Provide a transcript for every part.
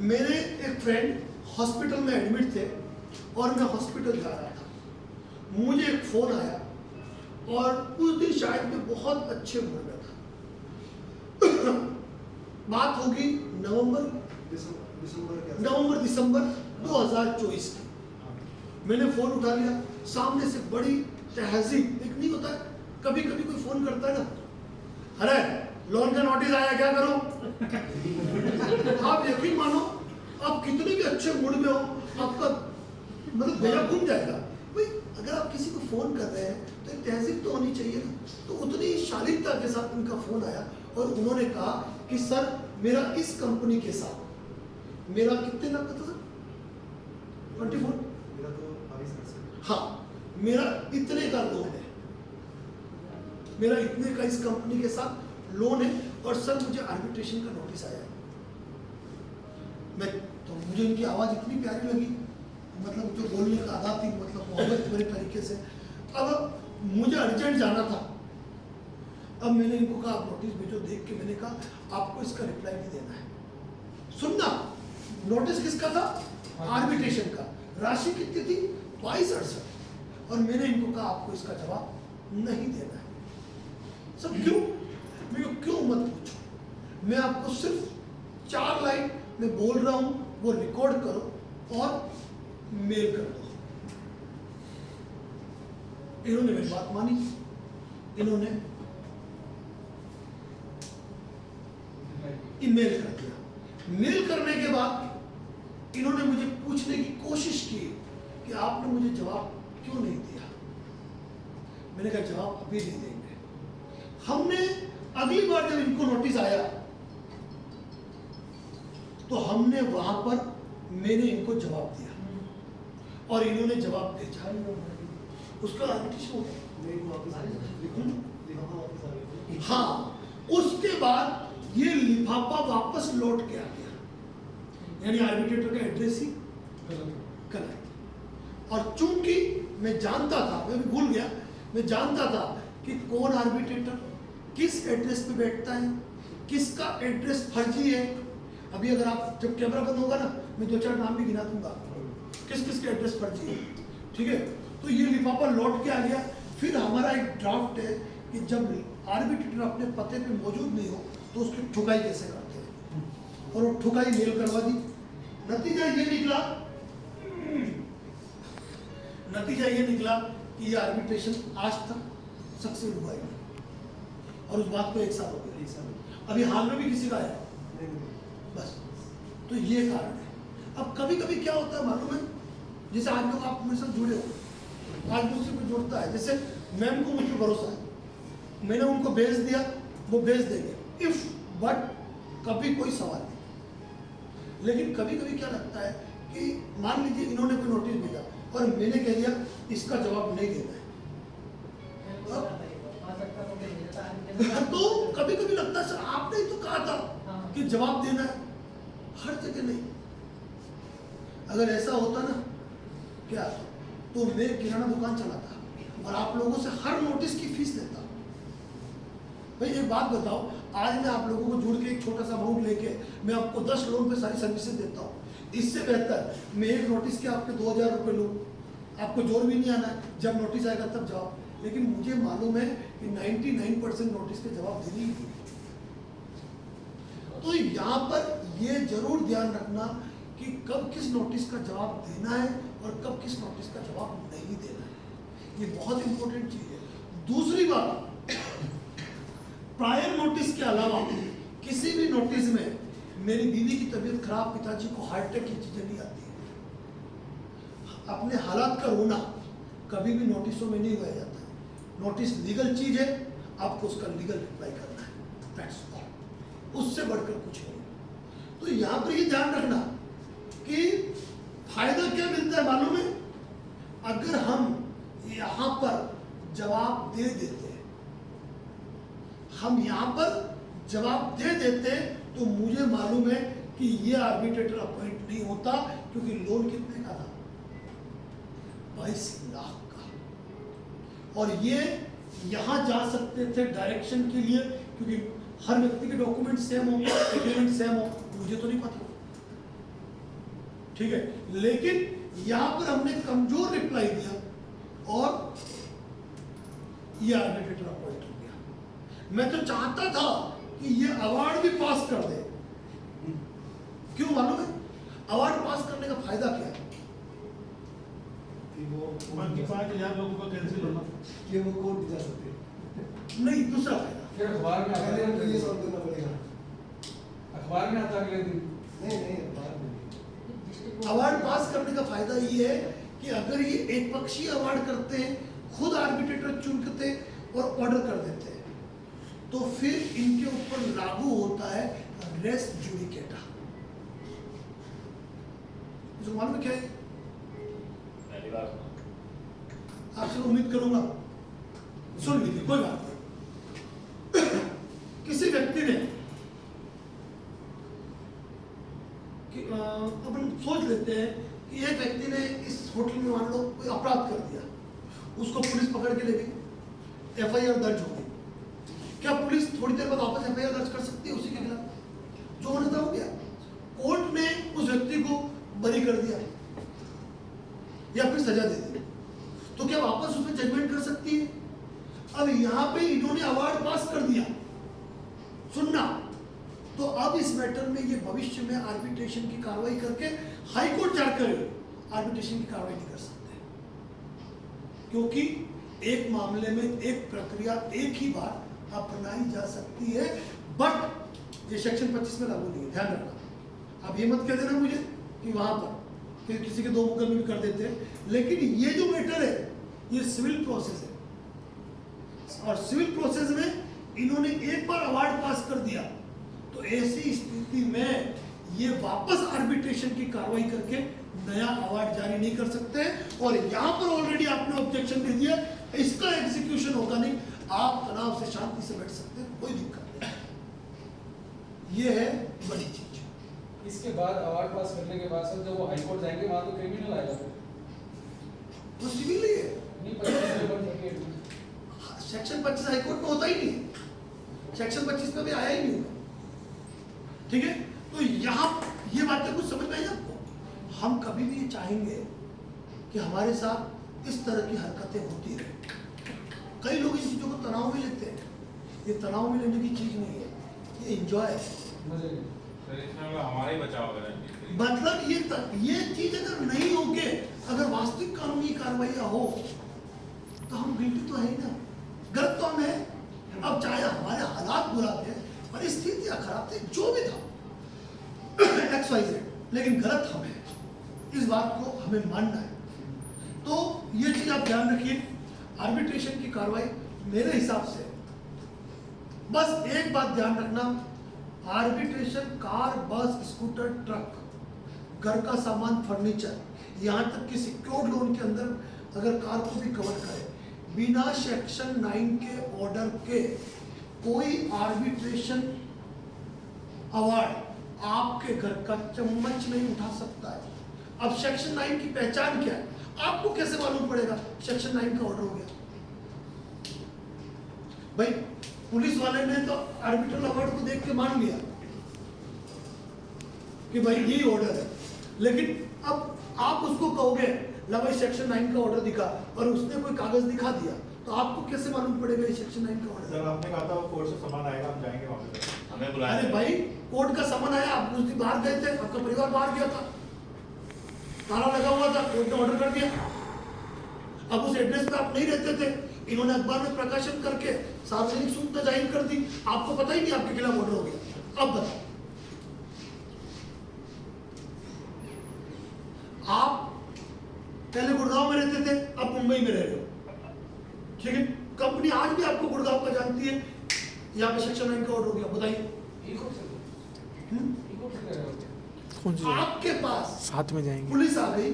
मेरे एक friend hospital में एडमिट थे और मैं हॉस्पिटल जा रहा था, मुझे एक फ़ोन आया और उस दिन शायद मैं बहुत अच्छे मूड में था। बात होगी नवंबर दिसंबर 2024 की। मैंने फ़ोन उठा लिया, सामने से बड़ी तहजीब, एक नहीं होता कभी कभी कोई फ़ोन करता है ना, अरे लोन का नोटिस आया क्या करो। आप यकीन मानो, आप कितने भी अच्छे मूड में हो, आपका मतलब बेजा घूम जाएगा। भाई अगर आप किसी को फ़ोन कर रहे हैं तो एक तहजीब तो होनी चाहिए ना। तो उतनी शालीनता के साथ उनका फ़ोन आया और उन्होंने कहा कि सर मेरा इस कंपनी के साथ, मेरा कितने लाख का था सर? 24? मेरा तो 22%। हाँ, मेरा इतने का लोन है, मेरा इतने का इस कंपनी के साथ लोन है और सर मुझे आर्बिट्रेशन का नोटिस आया है। मैं तो मुझे इनकी आवाज़ इतनी प्यारी लगी, मतलब जो बोलने का आदत थी, मतलब मोहब्बत भरे तरीके से। अब मुझे अर्जेंट जाना था, अब मैंने इनको कहा आप नोटिस भेजो। देख के मैंने कहा आपको इसका रिप्लाई नहीं देना है। सुनना, नोटिस किसका था? आर्बिट्रेशन का। राशि कितनी थी? 2268। और मैंने इनको कहा आपको इसका जवाब नहीं देना है। सब क्यों? मैं क्यों मत पूछो, मैं आपको सिर्फ 4 लाइन में बोल रहा हूं, वो रिकॉर्ड करो और मेल कर दो। इन्होंने मेरी बात मानी, इन्होंने ईमेल कर दिया। मेल करने के बाद इन्होंने मुझे पूछने की कोशिश की कि आपने मुझे जवाब क्यों नहीं दिया। मैंने कहा जवाब अभी नहीं देंगे। हमने अगली बार जब इनको नोटिस आया तो हमने वहां पर मैंने इनको जवाब दिया और इन्होंने जवाब भेजा, उसका आर्बिट्रेशन हो गया। हाँ, उसके बाद ये लिफाफा वापस लौट के आ गया, यानी आर्बिट्रेटर का एड्रेस ही गलत। और चूंकि मैं जानता था, मैं भी भूल गया, मैं जानता था कि कौन आर्बिट्रेटर किस एड्रेस पे बैठता है, किसका एड्रेस फर्जी है। अभी अगर आप जब कैमरा बंद होगा ना, मैं 2-4 नाम भी गिना दूंगा किस किस के एड्रेस फर्जी है, ठीक है। तो ये लिफाफा लौट के आ गया। फिर हमारा एक ड्राफ्ट है कि जब आर्बिट्रेटर अपने पते पे मौजूद नहीं हो तो उसकी ठुकाई कैसे करते हैं, और वो ठुकाई मेल करवा दी। नतीजा ये निकला कि ये आर्बिट्रेशन आज तक सक्सेस हुआ है और उस बात को 1 साल हो गया। अभी हाल में भी किसी का आया बस। तो ये कारण है। अब कभी कभी क्या होता है मालूम है, जैसे आज लोग आप मेरे साथ जुड़े हो, आज मुझसे कोई जुड़ता है, जैसे मैम को मुझ पर भरोसा है, मैंने उनको भेज दिया, वो भेज देंगे इफ बट कभी कोई सवाल नहीं। लेकिन कभी कभी क्या लगता है कि मान लीजिए इन्होंने कोई नोटिस भेजा और मैंने कह दिया इसका जवाब नहीं देना है, तो कभी कभी लगता है सर आपने ही तो कहा था कि जवाब देना है, हर जगह नहीं। अगर ऐसा होता ना क्या, तो मैं किराना दुकान चलाता और आप लोगों से हर नोटिस की फीस लेता। भाई एक बात बताओ, आज मैं आप लोगों को जुड़ के एक छोटा सा अमाउंट लेके मैं आपको 10 लोन पे सारी सर्विसेज देता हूँ। इससे बेहतर मैं एक नोटिस के आपके 2000 रुपये लूँ, आपको जोर भी नहीं आना है, जब नोटिस आएगा तब जाओ। लेकिन मुझे मालूम है कि 99% नोटिस के जवाब देने ही नहीं। तो यहाँ पर ये जरूर ध्यान रखना कि कब किस नोटिस का जवाब देना है और कब किस नोटिस का जवाब नहीं देना है। ये बहुत इंपॉर्टेंट चीज़ है। दूसरी बात, प्रायर नोटिस के अलावा किसी भी नोटिस में मेरी बीवी की तबीयत खराब, पिताजी को हार्ट अटैक की चीज़ें नहीं आती है। अपने हालात का रोना कभी भी नोटिसों में नहीं हुआ जाता है। नोटिस लीगल चीज़ है, आपको उसका लीगल रिप्लाई करना है, दैट्स ऑल, उससे बढ़कर कुछ नहीं। तो यहाँ पर ये ध्यान रखना कि फायदा क्या मिलता है मालूम है, अगर हम यहाँ पर जवाब दे देते, हम यहाँ पर जवाब दे देते तो मुझे मालूम है कि ये आर्बिट्रेटर अपॉइंट नहीं होता, क्योंकि लोन कितने का था? 22 लाख का। और ये यहाँ जा सकते थे डायरेक्शन के लिए, क्योंकि हर व्यक्ति के डॉक्यूमेंट सेम हो, एग्रीमेंट सेम हो, मुझे तो नहीं पता। ठीक है, लेकिन यहां पर हमने कमजोर रिप्लाई दिया और ये आर्बिट्रेटर अपॉइंट हो गया। मैं तो चाहता था कि ये अवार्ड भी पास कर दे। क्यों मालूम है? अवार्ड पास करने का फायदा क्या है? कि वो बाकी 5,000 लोगों का कैंसिल होना। कि वो कोर्ट जा सकते नहीं, दूसरा फायदा फिर अखबार में आता पहले उनको ये है, सॉल्व करना पड़ेगा। अखबार में आता है अगले दिन। नहीं बाद में अवार्ड पास करने का फायदा ये है कि अगर ये एक पक्षीय अवार्ड करते हैं, खुद आर्बिट्रेटर चुनते और ऑर्डर कर देते हैं, तो फिर इनके ऊपर लागू होता है रेस जुडिकेटा। जो मालूम है क्या है? पहली बार सुना। आपसे उम्मीद करूंगा सुन लीजिए, कोई बात नहीं। किसी व्यक्ति ने अपन सोच लेते हैं कि एक व्यक्ति ने इस होटल में मान लो कोई अपराध कर दिया, उसको पुलिस पकड़ के ले गई, एफआईआर दर्ज हो गई। क्या पुलिस थोड़ी देर बाद वापस एफआईआर दर्ज कर सकती है उसी के खिलाफ? जो होना था हो गया। कोर्ट ने उस व्यक्ति को बरी कर दिया या फिर सजा दे दी, तो क्या वापस उसमें जजमेंट कर सकती है? अब यहां पे इन्होंने अवार्ड पास कर दिया, सुनना, तो अब इस मैटर में ये भविष्य में आर्बिट्रेशन की कार्रवाई करके हाई कोर्ट जाकर आर्बिट्रेशन की कार्रवाई नहीं कर सकते, क्योंकि एक मामले में एक प्रक्रिया एक ही बार अपनाई जा सकती है। बट ये सेक्शन 25 में लागू नहीं है, ध्यान रखना। आप ये मत कह देना मुझे कि वहां पर फिर किसी के दो मुकदमे भी कर देते हैं, लेकिन ये जो मैटर है ये सिविल प्रोसेस है, और सिविल प्रोसेस में इन्होंने एक बार अवार्ड पास कर दिया, तो ऐसी स्थिति में ये वापस आर्बिट्रेशन की कार्रवाई करके नया अवार्ड जारी नहीं कर सकते। और यहां पर ऑलरेडी आपने ऑब्जेक्शन दे दिया, इसका एग्जीक्यूशन होगा नहीं, आप तनाव से शांति से बैठ सकते हैं, कोई दिक्कत नहीं। ये है बड़ी चीज। इसके बाद अवार्ड पास करने के बाद सर जब वो हाई कोर्ट जाएंगे वहां तो क्रिमिनल आएगा। वो सिविल ही है, नहीं 25 में सेक्शन 25 हाईकोर्ट में होता ही नहीं है, सेक्शन 25 में भी आया ही नहीं होगा। ठीक है, तो यहाँ ये बातें कुछ समझ में आई आपको? हम कभी भी ये चाहेंगे कि हमारे साथ इस तरह की हरकतें होती रहे। कई लोग इन चीज़ों को तनाव में लेते हैं, ये तनाव में लेने की चीज़ नहीं है, ये इंजॉय है। मजे सर इसमें हमारा ही बचाव करें। मतलब ये चीज अगर नहीं होगे, अगर वास्तविक कानूनी कार्रवाई हो, तो हम गिल्टी तो है ही ना, गलत तो हम है। अब चाहे हमारे हालात बुरा थे, परिस्थितियां खराब थे, जो भी था XYZ, लेकिन गलत हम है, इस बात को हमें मानना है। तो ये चीज आप ध्यान रखिए। आर्बिट्रेशन की कार्रवाई मेरे हिसाब से बस एक बात ध्यान रखना, आर्बिट्रेशन कार, बस, स्कूटर, ट्रक, घर का सामान, फर्नीचर, यहाँ तक कि सिक्योर्ड लोन के अंदर अगर कार को भी कवर करे, बिना सेक्शन 9 के ऑर्डर के कोई आर्बिट्रेशन अवार्ड आपके घर का चम्मच नहीं उठा सकता है। अब सेक्शन 9 की पहचान क्या है? आपको कैसे मालूम पड़ेगा सेक्शन 9 का ऑर्डर हो गया? भाई पुलिस वाले ने तो आर्बिट्रल अवार्ड को देख के मान लिया कि भाई यही ऑर्डर है, लेकिन अब आप उसको कहोगे ला भाई सेक्शन 9 का ऑर्डर दिखा, और उसने कोई कागज दिखा दिया, तो आपको कैसे मालूम पड़ेगा ये सेक्शन 9 का ऑर्डर? सर आपने कहा था वो कोर्ट से सामान आएगा, हम जाएंगे वहाँ पे। हमें बुलाया। अरे भाई कोर्ट का सामान आया, आप उस दिन बाहर गए थे, आपका परिवार बाहर गया था, ताला लगा हुआ था, कोर्ट ने ऑर्डर कर दिया। अब उस एड्रेस पे आप नहीं रहते थे, इन्होंने अखबार में प्रकाशन करके सार्वजनिक सूचना जाहिर कर दी, आपको पता ही नहीं आपके खिलाफ ऑर्डर हो गया। अब बताओ, आप पहले गुड़गांव में रहते थे, अब मुंबई में रह रहे हो, ठीक है? कंपनी आज भी आपको गुड़गांव का जानती है, यहाँ पे सेक्शन 9 का ऑर्डर हो गया, बताइए। कौन सी जगह? आपके पास साथ में जाएंगे। पुलिस आ गई,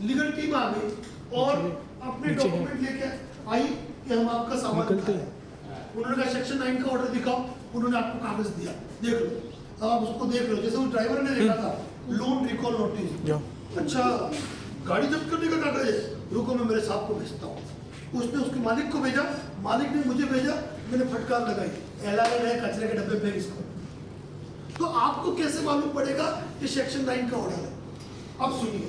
लीगल टीम आ गई और अपने नीचे है। डॉक्यूमेंट लेके आई कि हम आपका सामान निकलते उठाए। उन्होंने कहा सेक्शन 9 का ऑर्डर दिखाओ, उन्होंने आपको कागज दिया, देख लो। अब आप उसको देख लो, जैसे वो ड्राइवर ने देखा था लोन रिकॉल नोटिस, जाओ। अच्छा गाड़ी जब्त करने का कागज है, रुको मैं मेरे साहब को भेजता हूँ। उसने उसके मालिक को भेजा, मालिक ने मुझे भेजा, मैंने फटकार लगाई, एलान है कचरे के डब्बे फेंक इसको। तो आपको कैसे मालूम पड़ेगा कि सेक्शन 9 का ऑर्डर है? अब सुनिए,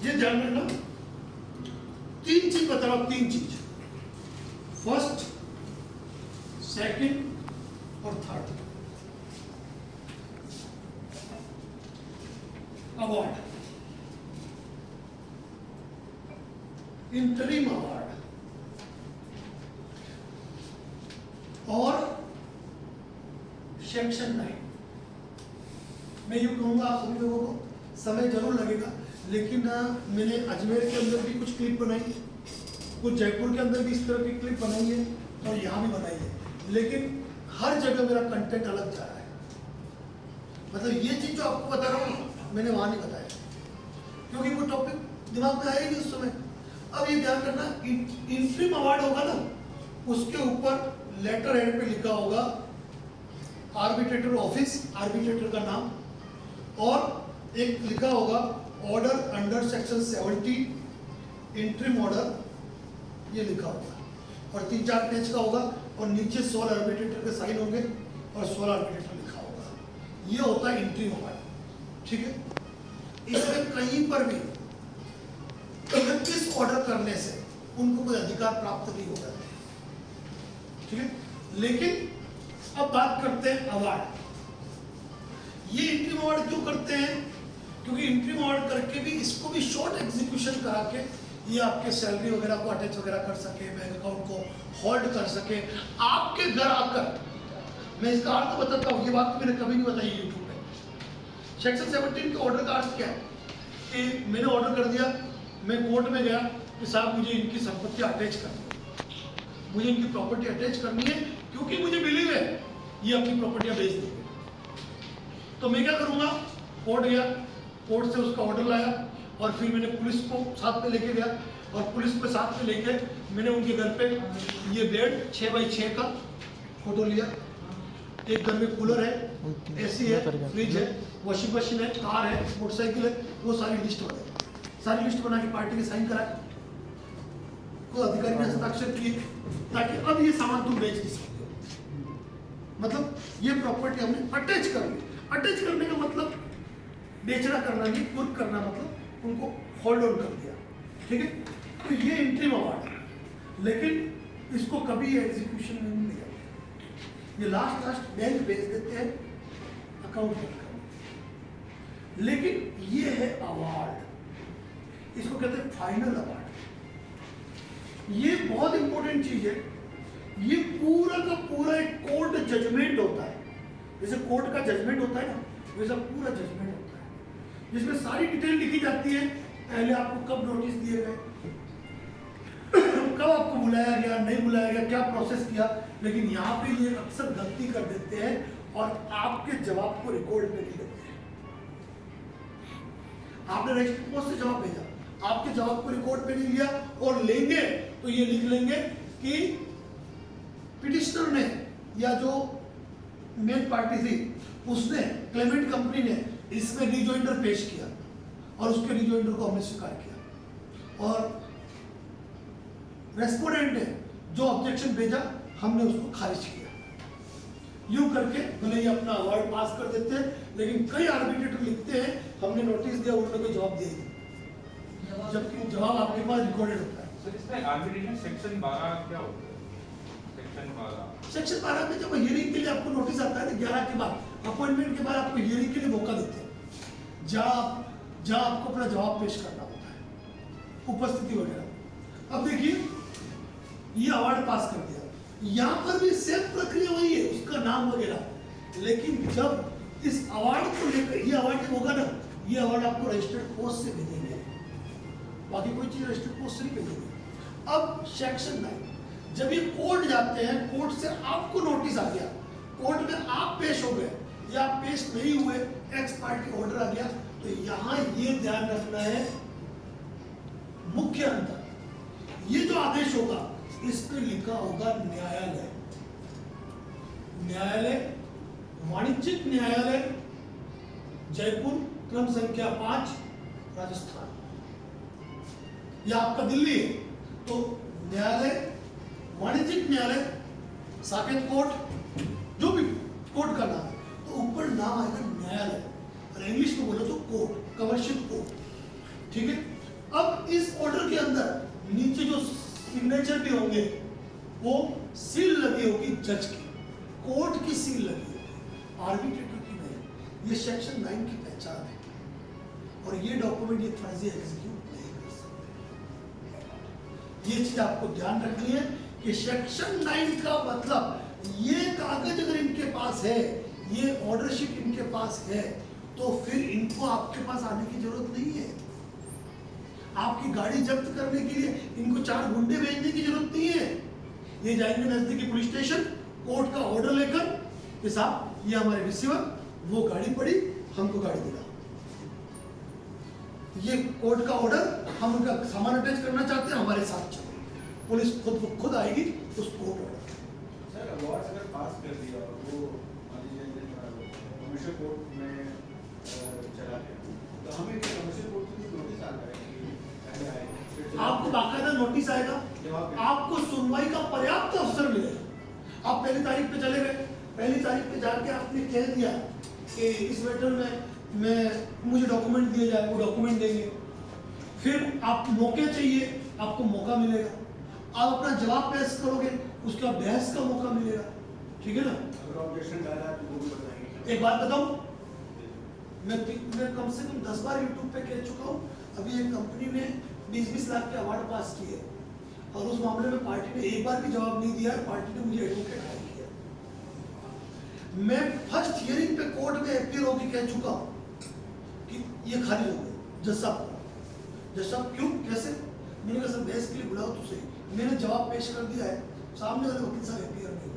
ये ध्यान रखना, 3 चीज बता रहा हूं, 3 चीज, फर्स्ट, सेकंड और थर्ड। अवार्ड, इंटरिम अवार्ड और सेक्शन 9। मैं यूं कहूंगा, आप सभी लोगों को समय जरूर लगेगा, लेकिन मैंने अजमेर के अंदर भी कुछ क्लिप बनाई, कुछ जयपुर के अंदर भी इस तरह की क्लिप बनाई है और यहाँ भी बनाई है, लेकिन हर जगह मेरा कंटेंट अलग जा रहा है। मतलब ये चीज जो आपको बता रहा हूँ मैंने वहाँ नहीं बताया, क्योंकि वो टॉपिक दिमाग में आएगी उस समय। अब ये ध्यान रखना, इंटरिम अवार्ड होगा ना, उसके ऊपर लेटर हेड पे लिखा होगा आर्बिट्रेटर ऑफिस, आर्बिट्रेटर का नाम, और एक लिखा होगा order under section 70, interim order, ये लिखा होगा, और 3-4 पेज का होगा, और नीचे 16 आर्बिट्रेटर के साइन होंगे और 16 आर्बिट्रेटर लिखा होगा। ये होता है इंटरिम अवार्ड, ठीक है। इसमें कहीं पर भी 31 ऑर्डर करने से उनको कोई अधिकार प्राप्त नहीं हो जाते, ठीक है। लेकिन अब बात करते हैं अवार्ड। ये इंटरिम अवार्ड क्यों करते हैं? क्योंकि इंटरिम अवार्ड करके भी इसको भी शॉर्ट एग्जीक्यूशन करा के ये आपके सैलरी वगैरह को अटैच वगैरह कर सके, बैंक अकाउंट को होल्ड कर सके, आपके घर आकर। मैं इसका अर्थ बताता हूँ, ये बात तो मैंने कभी नहीं बताई यूट्यूब पे। सेक्शन 17 के ऑर्डर का अर्थ क्या है कि मैंने ऑर्डर कर दिया, मैं कोर्ट में गया कि साहब मुझे इनकी संपत्ति अटैच करनी है, मुझे इनकी प्रॉपर्टी अटैच करनी है, क्योंकि मुझे बिलीव है ये अपनी प्रॉपर्टियां बेच देंगे। तो मैं क्या करूंगा, कोर्ट गया, कोर्ट से उसका ऑर्डर लाया, और फिर मैंने पुलिस को साथ में लेके गया, और पुलिस को साथ में लेके मैंने उनके घर पे ये बेड 6x6 का फोटो लिया, एक घर में कूलर है, एसी है, फ्रिज है, वॉशिंग मशीन है, कार है, मोटरसाइकिल है, वो सारी लिस्ट बनाई, सारी लिस्ट बना के पार्टी के साइन कराए, को अधिकारी ने हस्ताक्षर किए, ताकि अब ये सामान तुम बेच नहीं सकते हो। मतलब ये प्रॉपर्टी हमने अटैच कर ली। अटैच करने का मतलब बेचना करना नहीं, पुट करना मतलब उनको होल्ड ऑन कर दिया, ठीक है। तो ये इंटरिम अवार्ड है, लेकिन इसको कभी एग्जीक्यूशन में नहीं लिया, ये लास्ट बैंक भेज देते हैं अकाउंट करने। लेकिन ये है अवार्ड, इसको कहते हैं फाइनल अवार्ड। ये बहुत इंपॉर्टेंट चीज है, ये पूरा का पूरा एक कोर्ट जजमेंट होता है। जैसे कोर्ट का जजमेंट होता है ना, वैसा पूरा जजमेंट होता है, जिसमें सारी डिटेल लिखी जाती है। पहले आपको कब नोटिस दिए गए, कब आपको बुलाया गया, नहीं बुलाया गया, क्या प्रोसेस किया। लेकिन यहाँ पे ये अक्सर गलती कर देते हैं और आपके जवाब को रिकॉर्ड में नहीं लेते हैं। आपने रजिस्ट्री पोस्ट से जवाब भेजा, आपके जवाब को रिकॉर्ड पे नहीं लिया, और लेंगे तो ये लिख लेंगे कि पिटिशनर ने या जो मेन पार्टी थी उसने, क्लेमेंट कंपनी ने इसमें रिजॉइंडर पेश किया, और उसके रिजॉइंडर को हमने स्वीकार किया, और रेस्पोंडेंट ने जो ऑब्जेक्शन भेजा हमने उसको खारिज किया। यूं करके भले ही अपना अवार्ड पास कर देते हैं, लेकिन कई आर्बिट्रेटर लिखते हैं हमने नोटिस दिया, उन्होंने कोई जवाब दिया नहीं, जबकि जवाब आपके पास रिकॉर्डेड होता है। सर इसमें आर्बिट्रेशन सेक्शन 12 क्या होता है? सेक्शन 12 में जब हियरिंग के लिए आपको नोटिस आता है ना, 11 के बाद, अपॉइंटमेंट के बाद आपको हियरिंग के लिए मौका देते हैं, जहाँ आपको अपना जवाब पेश करना होता है, उपस्थिति वगैरह। अब देखिए ये अवार्ड पास कर दिया, यहाँ पर भी सेम प्रक्रिया वही है, उसका नाम वगैरह। लेकिन जब इस अवार्ड को लेकर, ये अवार्ड जब होगा ना, ये अवार्ड आपको रजिस्टर्ड पोस्ट से भेजेंगे, बाकी कोई चीज रजिस्टर्ड पोस्ट से नहीं भेजेंगे। अब सेक्शन 9, जब ये कोर्ट जाते हैं, कोर्ट से आपको नोटिस आ गया, कोर्ट में आप पेश हो गए या आप पेश नहीं हुए, एक्स पार्टी ऑर्डर आ गया, तो यहाँ ये ध्यान रखना है, मुख्य अंतर, ये जो आदेश होगा इस पे लिखा होगा न्यायालय। न्यायालय, वाणिज्यिक न्यायालय जयपुर, क्रम संख्या 5, राजस्थान या आपका दिल्ली है तो न्यायालय, वाणिज्यिक न्यायालय, साकेत कोर्ट, जो भी कोर्ट का नाम है तो ऊपर नाम आएगा न्यायालय और इंग्लिश में बोलो तो कोर्ट, कमर्शियल कोर्ट। ठीक है, अब इस ऑर्डर के अंदर नीचे जो सिग्नेचर भी होंगे वो सील लगी होगी जज की, कोर्ट की सील लगी होगी, आर्बिट्रेटर की नहीं। ये सेक्शन 9 की पहचान है और ये डॉक्यूमेंट ये फर्जी एग्जीक्यूट नहीं कर सकते। ये चीज आपको ध्यान रखनी है कि सेक्शन 9 का मतलब ये कागज अगर इनके पास है, ये ऑर्डरशिप इनके पास है तो फिर इनको आपके पास आने की जरूरत नहीं है। आपकी गाड़ी जब्त करने के लिए इनको 4 गुंडे भेजने की जरूरत नहीं है। ये जाएंगे नजदीकी पुलिस स्टेशन, कोर्ट का ऑर्डर लेकर कि साहब ये हमारे रिसीवर, वो गाड़ी पड़ी, हमको गाड़ी दिला, ये कोर्ट का ऑर्डर, हम उनका सामान अटैच करना चाहते हैं, हमारे साथ चलो। पुलिस खुद आएगी उस कोर्ट ऑर्डर। सर अवार्ड अगर पास कर दिया और वो कमर्शियल कोर्ट में चला गया तो हमें कमर्शियल कोर्ट की नोटिस आता है कि आपको बाकायदा नोटिस आएगा, आपको सुनवाई का पर्याप्त अवसर मिलेगा। आप पहली तारीख पे चले गए, पहली तारीख पे जाके आपने कह दिया कि इस मैटर में मुझे डॉक्यूमेंट दिए जाए, वो डॉक्यूमेंट देंगे। फिर आप मौके चाहिए, आपको मौका मिलेगा, आप अपना जवाब पेश करोगे, उसका बहस का मौका मिलेगा। ठीक है ना? अगर ऑब्जेक्शन डाला तो वो भी बताएंगे। एक बात बताऊं, मैं कम से कम 10 बार यूट्यूब पे कह चुका हूँ, अभी एक कंपनी ने 20-20 लाख के अवार्ड पास किए और उस मामले में पार्टी ने एक बार भी जवाब नहीं दिया, पार्टी ने मुझे एडवोकेट हायर किया। मैं फर्स्ट हियरिंग पे कोर्ट में अपीयर होकर कह चुका हूँ कि ये खारिज हो गए। जज साहब क्यों, कैसे? मैंने कहा सर बहस के लिए बुलाओ तो सही, मैंने जवाब पेश कर दिया है, सामने वाले वकील साहब अपीयर नहीं हो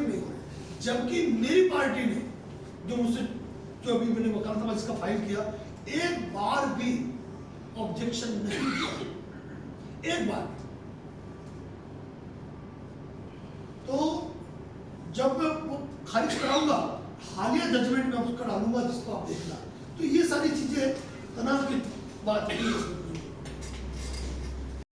रहे, जबकि मेरी पार्टी ने जो मुझसे जो अभी मैंने वकालतनामा इसका फाइल किया, एक बार भी ऑब्जेक्शन नहीं दिया, एक बार। तो जब मैं वो खारिज कराऊंगा, हालिया जजमेंट में उसका डालूंगा जिसको आप देखना। तो ये सारी चीजें तनाव की बात नहीं है।